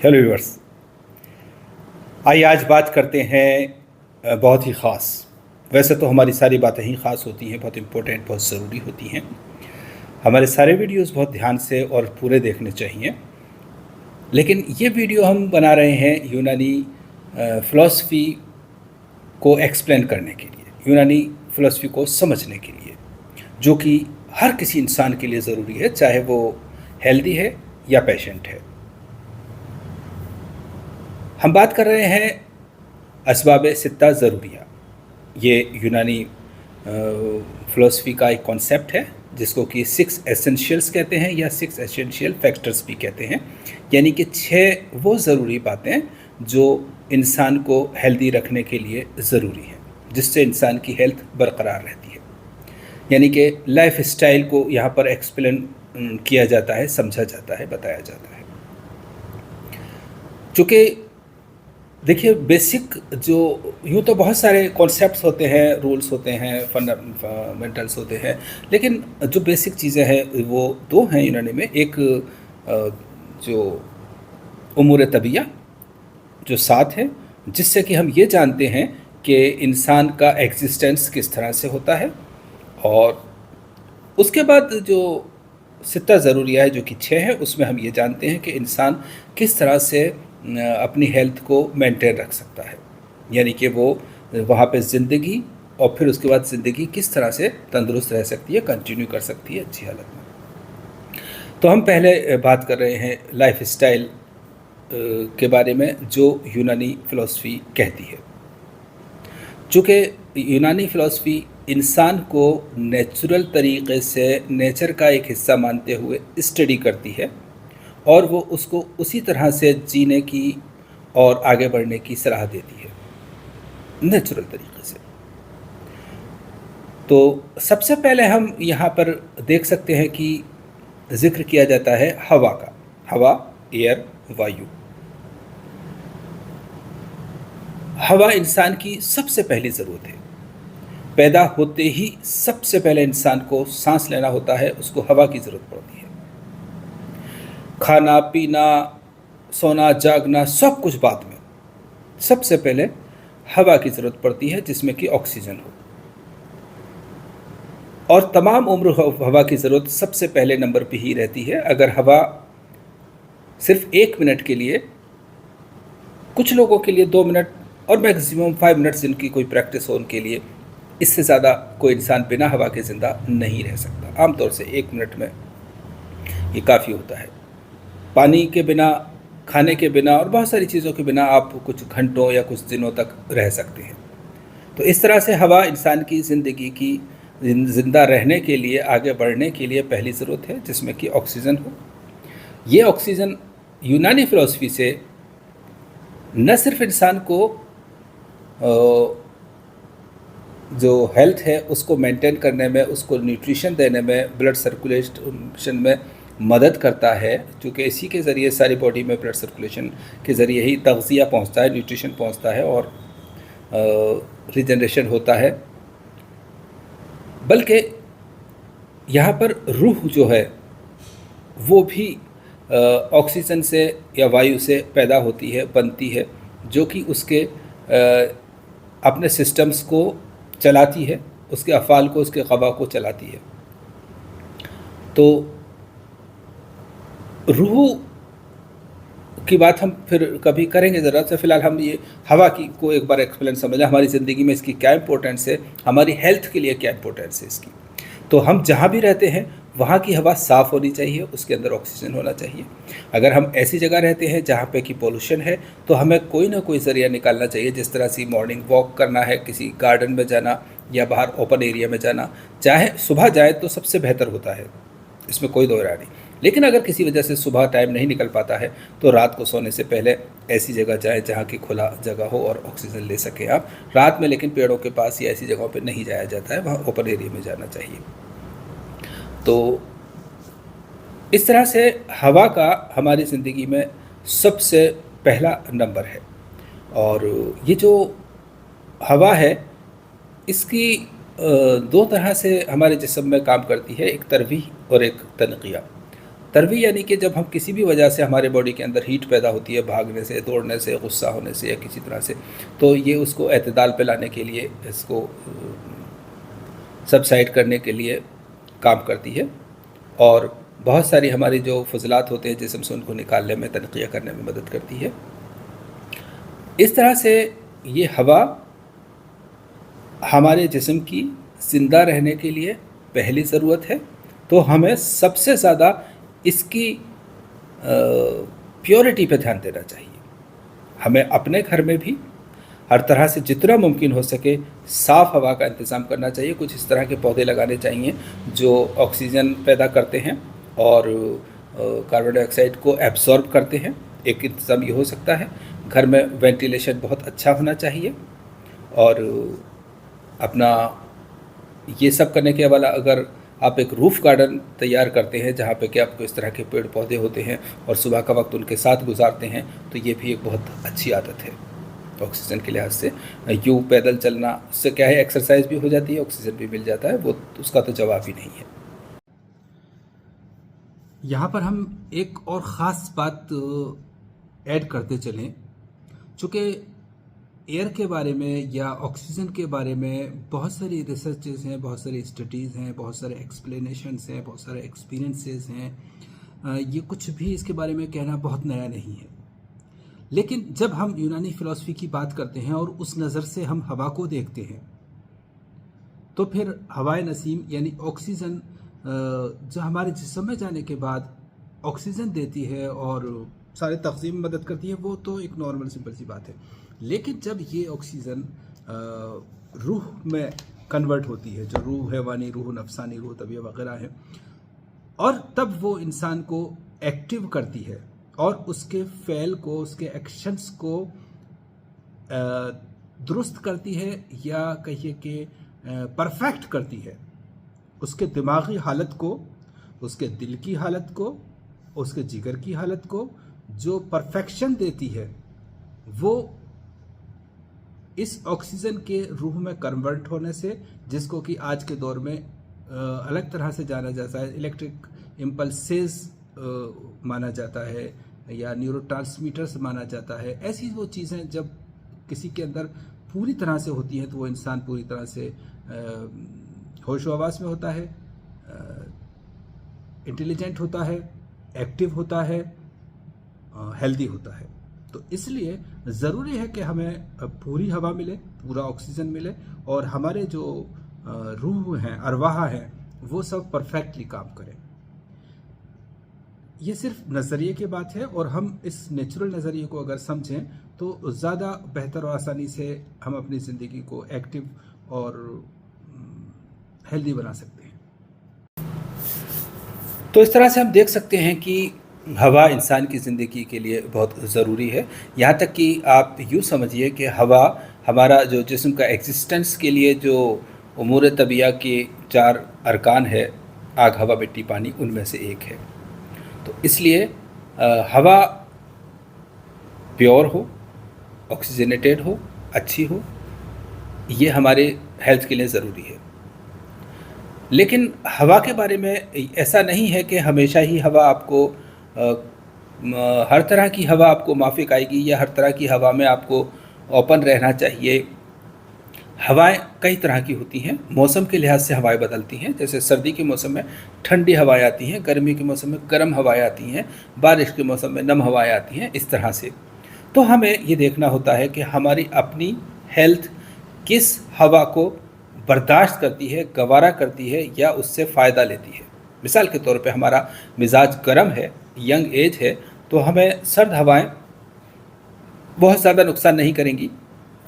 Hello viewers. आइए आज बात करते हैं बहुत ही ख़ास। वैसे तो हमारी सारी बातें ही ख़ास होती हैं, बहुत इम्पोर्टेंट, बहुत ज़रूरी होती हैं। हमारे सारे वीडियोस बहुत ध्यान से और पूरे देखने चाहिए। लेकिन ये वीडियो हम बना रहे हैं यूनानी फ़िलॉसफ़ी को एक्सप्लेन करने के लिए, यूनानी फ़िलॉसफ़ी को समझने के लिए, जो कि हर किसी इंसान के लिए ज़रूरी है, चाहे वो हेल्दी है या पेशेंट है। हम बात कर रहे हैं असबाब सित्ता ज़रूरिया। ये यूनानी फ़िलॉसफ़ी का एक कॉन्सेप्ट है जिसको कि 6 एसेंशियल्स कहते हैं या 6 एसेंशियल फैक्टर्स भी कहते हैं। यानी कि 6 वो ज़रूरी बातें जो इंसान को हेल्दी रखने के लिए ज़रूरी हैं, जिससे इंसान की हेल्थ बरकरार रहती है। यानी कि लाइफ स्टाइल को यहाँ पर एक्सप्लेन किया जाता है, समझा जाता है, बताया जाता है। चूँकि देखिए बेसिक जो यूँ तो बहुत सारे कॉन्सेप्ट्स होते हैं, रूल्स होते हैं, फंडामेंटल्स होते हैं, लेकिन जो बेसिक चीज़ें हैं वो दो हैं यूनानी में। एक जो उमूर तबीया जो साथ है, जिससे कि हम ये जानते हैं कि इंसान का एग्जिस्टेंस किस तरह से होता है, और उसके बाद जो सित्ता ज़रूरिया है जो कि 6 है, उसमें हम ये जानते हैं कि इंसान किस तरह से अपनी हेल्थ को मेंटेन रख सकता है। यानी कि वो वहाँ पे ज़िंदगी और फिर उसके बाद ज़िंदगी किस तरह से तंदुरुस्त रह सकती है, कंटिन्यू कर सकती है अच्छी हालत में। तो हम पहले बात कर रहे हैं लाइफ स्टाइल के बारे में जो यूनानी फ़िलॉसफ़ी कहती है। चूँकि यूनानी फ़िलॉसफ़ी इंसान को नेचुरल तरीक़े से नेचर का एक हिस्सा मानते हुए स्टडी करती है और वो उसको उसी तरह से जीने की और आगे बढ़ने की सलाह देती है नेचुरल तरीक़े से। तो सबसे पहले हम यहाँ पर देख सकते हैं कि ज़िक्र किया जाता है हवा का। हवा, एयर, वायु। हवा इंसान की सबसे पहली ज़रूरत है। पैदा होते ही सबसे पहले इंसान को सांस लेना होता है, उसको हवा की ज़रूरत पड़ती है। खाना पीना, सोना जागना सब कुछ बाद में, सबसे पहले हवा की ज़रूरत पड़ती है जिसमें कि ऑक्सीजन हो। और तमाम उम्र हवा की ज़रूरत सबसे पहले नंबर पे ही रहती है। अगर हवा सिर्फ 1 मिनट के लिए, कुछ लोगों के लिए 2 मिनट और मैक्सिमम 5 मिनट्स जिनकी कोई प्रैक्टिस हो उनके लिए, इससे ज़्यादा कोई इंसान बिना हवा के ज़िंदा नहीं रह सकता। आमतौर से 1 मिनट में ये काफ़ी होता है। पानी के बिना, खाने के बिना और बहुत सारी चीज़ों के बिना आप कुछ घंटों या कुछ दिनों तक रह सकते हैं। तो इस तरह से हवा इंसान की ज़िंदगी की ज़िंदा रहने के लिए, आगे बढ़ने के लिए पहली ज़रूरत है, जिसमें कि ऑक्सीजन हो। ये ऑक्सीजन यूनानी फ़िलॉसफ़ी से न सिर्फ इंसान को जो हेल्थ है उसको मेंटेन करने में, उसको न्यूट्रिशन देने में, ब्लड सर्कुलेशन में मदद करता है, क्योंकि इसी के ज़रिए सारी बॉडी में ब्लड सर्कुलेशन के ज़रिए ही तग़ज़िया पहुंचता है, न्यूट्रिशन पहुंचता है और रिजनरेशन होता है। बल्कि यहाँ पर रूह जो है वो भी ऑक्सीजन से या वायु से पैदा होती है, बनती है, जो कि उसके अपने सिस्टम्स को चलाती है, उसके अफ़ाल को, उसके क़वा को चलाती है। तो रूह की बात हम फिर कभी करेंगे ज़रा सा। फ़िलहाल हम ये हवा की को एक बार एक्सप्लेन समझें, हमारी ज़िंदगी में इसकी क्या इंपॉर्टेंस है, हमारी हेल्थ के लिए क्या इंपॉर्टेंस है इसकी। तो हम जहाँ भी रहते हैं वहाँ की हवा साफ़ होनी चाहिए, उसके अंदर ऑक्सीजन होना चाहिए। अगर हम ऐसी जगह रहते हैं जहाँ पे कि पोल्यूशन है, तो हमें कोई ना कोई ज़रिया निकालना चाहिए, जिस तरह से मॉर्निंग वॉक करना है, किसी गार्डन में जाना या बाहर ओपन एरिया में जाना। चाहे सुबह जाए तो सबसे बेहतर होता है, इसमें कोई दो राय नहीं। लेकिन अगर किसी वजह से सुबह टाइम नहीं निकल पाता है तो रात को सोने से पहले ऐसी जगह जाएं जहाँ की खुला जगह हो और ऑक्सीजन ले सकें आप रात में। लेकिन पेड़ों के पास या ऐसी जगहों पे नहीं जाया जाता है, वहाँ ओपन एरिया में जाना चाहिए। तो इस तरह से हवा का हमारी ज़िंदगी में सबसे पहला नंबर है। और ये जो हवा है इसकी 2 तरह से हमारे जिस्म में काम करती है, एक तरवीह और एक तनक़िया। तरवी यानी कि जब हम किसी भी वजह से हमारे बॉडी के अंदर हीट पैदा होती है, भागने से, दौड़ने से, गुस्सा होने से या किसी तरह से, तो ये उसको एतदाल पे लाने के लिए, इसको सबसाइड करने के लिए काम करती है। और बहुत सारी हमारी जो फजलात होते हैं जिस्म से, उनको निकालने में, तनक़िया करने में मदद करती है। इस तरह से ये हवा हमारे जिस्म की ज़िंदा रहने के लिए पहली ज़रूरत है। तो हमें सबसे ज़्यादा इसकी प्योरिटी पे ध्यान देना चाहिए। हमें अपने घर में भी हर तरह से जितना मुमकिन हो सके साफ़ हवा का इंतज़ाम करना चाहिए। कुछ इस तरह के पौधे लगाने चाहिए जो ऑक्सीजन पैदा करते हैं और कार्बन डाइऑक्साइड को एब्जॉर्ब करते हैं। एक इंतज़ाम ये हो सकता है। घर में वेंटिलेशन बहुत अच्छा होना चाहिए। और अपना ये सब करने के अलावा अगर आप एक रूफ़ गार्डन तैयार करते हैं जहाँ पे कि आपको इस तरह के पेड़ पौधे होते हैं और सुबह का वक्त उनके साथ गुजारते हैं, तो ये भी एक बहुत अच्छी आदत है ऑक्सीजन के लिहाज से। यूँ पैदल चलना, उससे क्या है, एक्सरसाइज भी हो जाती है, ऑक्सीजन भी मिल जाता है, वो उसका तो जवाब ही नहीं है। यहाँ पर हम एक और ख़ास बात ऐड करते चलें। चूँकि एयर के बारे में या ऑक्सीजन के बारे में बहुत सारी रिसर्चेस हैं, बहुत सारी स्टडीज़ हैं, बहुत सारे एक्सप्लेनेशंस हैं, बहुत सारे एक्सपीरियंसेस हैं। ये कुछ भी इसके बारे में कहना बहुत नया नहीं है। लेकिन जब हम यूनानी फ़िलासफ़ी की बात करते हैं और उस नज़र से हम हवा को देखते हैं, तो फिर हवाए नसीम यानी ऑक्सीजन जो हमारे जिस्म में जाने के बाद ऑक्सीजन देती है और सारे तक़सीम में मदद करती है, वो तो एक नॉर्मल सिंपल सी बात है। लेकिन जब ये ऑक्सीजन रूह में कन्वर्ट होती है, जो रूह हैवानी, रूह नफसानी, रूह तबीयत वगैरह है, और तब वो इंसान को एक्टिव करती है और उसके फ़ेल को, उसके एक्शंस को दुरुस्त करती है, या कहिए कि परफेक्ट करती है। उसके दिमागी हालत को, उसके दिल की हालत को, उसके जिगर की हालत को जो परफेक्शन देती है, वो इस ऑक्सीजन के रूह में कन्वर्ट होने से, जिसको कि आज के दौर में अलग तरह से जाना जाता है, इलेक्ट्रिक इम्पल्सेस माना जाता है या न्यूरोट्रांसमीटर्स माना जाता है। ऐसी वो चीज़ें जब किसी के अंदर पूरी तरह से होती हैं, तो वो इंसान पूरी तरह से होश हवास में होता है, इंटेलिजेंट होता है, एक्टिव होता है, हेल्दी होता है। तो इसलिए ज़रूरी है कि हमें पूरी हवा मिले, पूरा ऑक्सीजन मिले, और हमारे जो रूह हैं, अरवाह हैं, वो सब परफेक्टली काम करें। ये सिर्फ नज़रिए की बात है, और हम इस नेचुरल नज़रिए को अगर समझें तो ज़्यादा बेहतर और आसानी से हम अपनी ज़िंदगी को एक्टिव और हेल्दी बना सकते हैं। तो इस तरह से हम देख सकते हैं कि हवा इंसान की ज़िंदगी के लिए बहुत ज़रूरी है। यहाँ तक कि आप यूँ समझिए कि हवा हमारा जो जिस्म का एग्जिस्टेंस के लिए जो उमूर तबिया के 4 अरकान है, आग, हवा, मिट्टी, पानी, उनमें से एक है। तो इसलिए हवा प्योर हो, ऑक्सीजनेटेड हो, अच्छी हो, ये हमारे हेल्थ के लिए ज़रूरी है। लेकिन हवा के बारे में ऐसा नहीं है कि हमेशा ही हवा आपको हर तरह की हवा आपको माफिक आएगी, या हर तरह की हवा में आपको ओपन रहना चाहिए। हवाएं कई तरह की होती हैं, मौसम के लिहाज से हवाएं बदलती हैं। जैसे सर्दी के मौसम में ठंडी हवाएं आती हैं, गर्मी के मौसम में गर्म हवाएं आती हैं, बारिश के मौसम में नम हवाएं आती हैं, इस तरह से। तो हमें ये देखना होता है कि हमारी अपनी हेल्थ किस हवा को बर्दाश्त करती है, गवारा करती है, या उससे फ़ायदा लेती है। मिसाल के तौर पे हमारा मिजाज गर्म है, यंग एज है, तो हमें सर्द हवाएं बहुत ज़्यादा नुकसान नहीं करेंगी,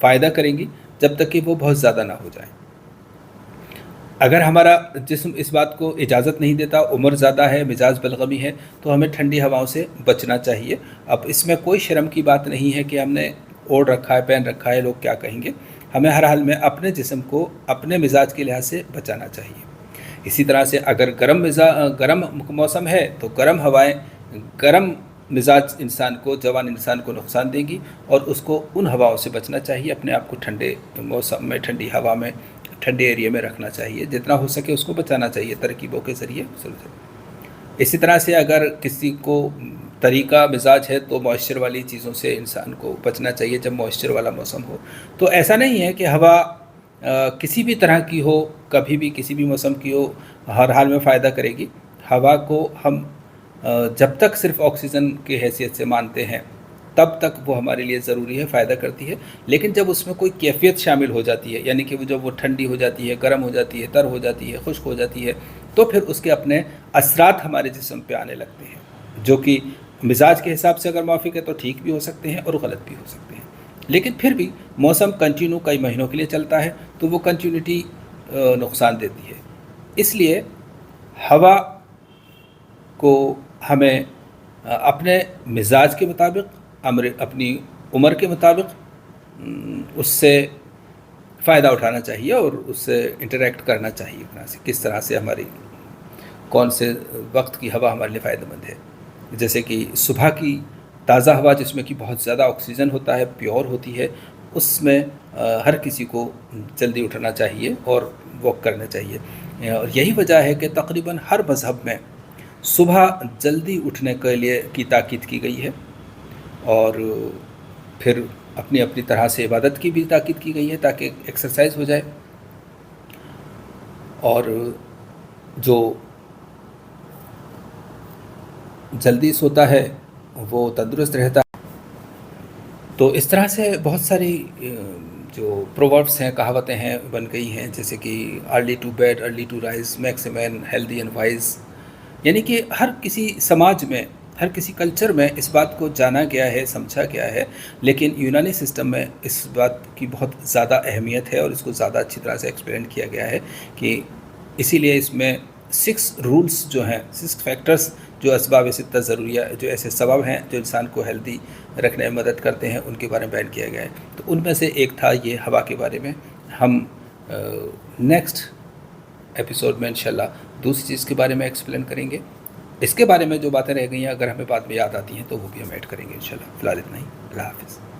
फ़ायदा करेंगी, जब तक कि वो बहुत ज़्यादा ना हो जाए। अगर हमारा जिस्म इस बात को इजाज़त नहीं देता, उम्र ज़्यादा है, मिजाज बलगमी है, तो हमें ठंडी हवाओं से बचना चाहिए। अब इसमें कोई शर्म की बात नहीं है कि हमने ओढ़ रखा है, पहन रखा है, लोग क्या कहेंगे। हमें हर हाल में अपने जिस्म को अपने मिजाज के लिहाज से बचाना चाहिए। इसी तरह से अगर गर्म मौसम है तो गर्म हवाएं गर्म मिजाज इंसान को, जवान इंसान को नुकसान देंगी, और उसको उन हवाओं से बचना चाहिए। अपने आप को ठंडे मौसम में, ठंडी हवा में, ठंडे एरिया में रखना चाहिए। जितना हो सके उसको बचाना चाहिए तरकीबों के ज़रिए। इसी तरह से अगर किसी को तरीका मिजाज है तो मॉइस्चर वाली चीज़ों से इंसान को बचना चाहिए जब मॉइस्चर वाला मौसम हो। तो ऐसा नहीं है कि हवा किसी भी तरह की हो, कभी भी किसी भी मौसम की हो, हर हाल में फ़ायदा करेगी। हवा को हम जब तक सिर्फ ऑक्सीजन की हैसियत से मानते हैं तब तक वो हमारे लिए ज़रूरी है, फ़ायदा करती है। लेकिन जब उसमें कोई कैफ़ियत शामिल हो जाती है, यानी कि वो जब वो ठंडी हो जाती है, गर्म हो जाती है, तर हो जाती है, खुश्क हो जाती है, तो फिर उसके अपने असरात हमारे जिस्म पे आने लगते हैं, जो कि मिजाज के हिसाब से अगर माफ़िक है तो ठीक भी हो सकते हैं और गलत भी हो सकते हैं। लेकिन फिर भी मौसम कंटिन्यू कई महीनों के लिए चलता है तो वो कंटिन्यूटी नुकसान देती है। इसलिए हवा को हमें अपने मिजाज के मुताबिक, अपनी उम्र के मुताबिक उससे फ़ायदा उठाना चाहिए और उससे इंटरेक्ट करना चाहिए अपना से, किस तरह से हमारी कौन से वक्त की हवा हमारे लिए फ़ायदेमंद है। जैसे कि सुबह की ताज़ा हवा जिसमें कि बहुत ज़्यादा ऑक्सीजन होता है, प्योर होती है, उसमें हर किसी को जल्दी उठना चाहिए और वॉक करना चाहिए। और यही वजह है कि तकरीबन हर मज़हब में सुबह जल्दी उठने के लिए की ताकीद की गई है और फिर अपनी अपनी तरह से इबादत की भी ताकीद की गई है ताकि एक्सरसाइज हो जाए। और जो जल्दी सोता है वो तंदुरुस्त रहता है। तो इस तरह से बहुत सारी जो प्रोवर्ब्स हैं, कहावतें हैं, बन गई हैं, जैसे कि early to bed early to rise makes a man healthy and wise. यानी कि हर किसी समाज में, हर किसी कल्चर में इस बात को जाना गया है, समझा गया है, लेकिन यूनानी सिस्टम में इस बात की बहुत ज़्यादा अहमियत है और इसको ज़्यादा अच्छी तरह से एक्सप्लेन किया गया है कि इसीलिए इसमें 6 रूल्स जो हैं, 6 फैक्टर्स जो असबाब सित्ता ज़रूरिया, जो ऐसे सबब हैं जो इंसान को हेल्दी रखने में मदद करते हैं, उनके बारे में बयान किया गया है। तो उनमें से एक था ये हवा के बारे में। हम नेक्स्ट एपिसोड में इंशाल्लाह दूसरी चीज़ के बारे में एक्सप्लेन करेंगे। इसके बारे में जो बातें रह गई हैं, अगर हमें बाद में याद आती हैं तो वो भी हम ऐड करेंगे इंशाल्लाह। फ़िलहाल इतना ही। अल्लाह हाफ़िज़।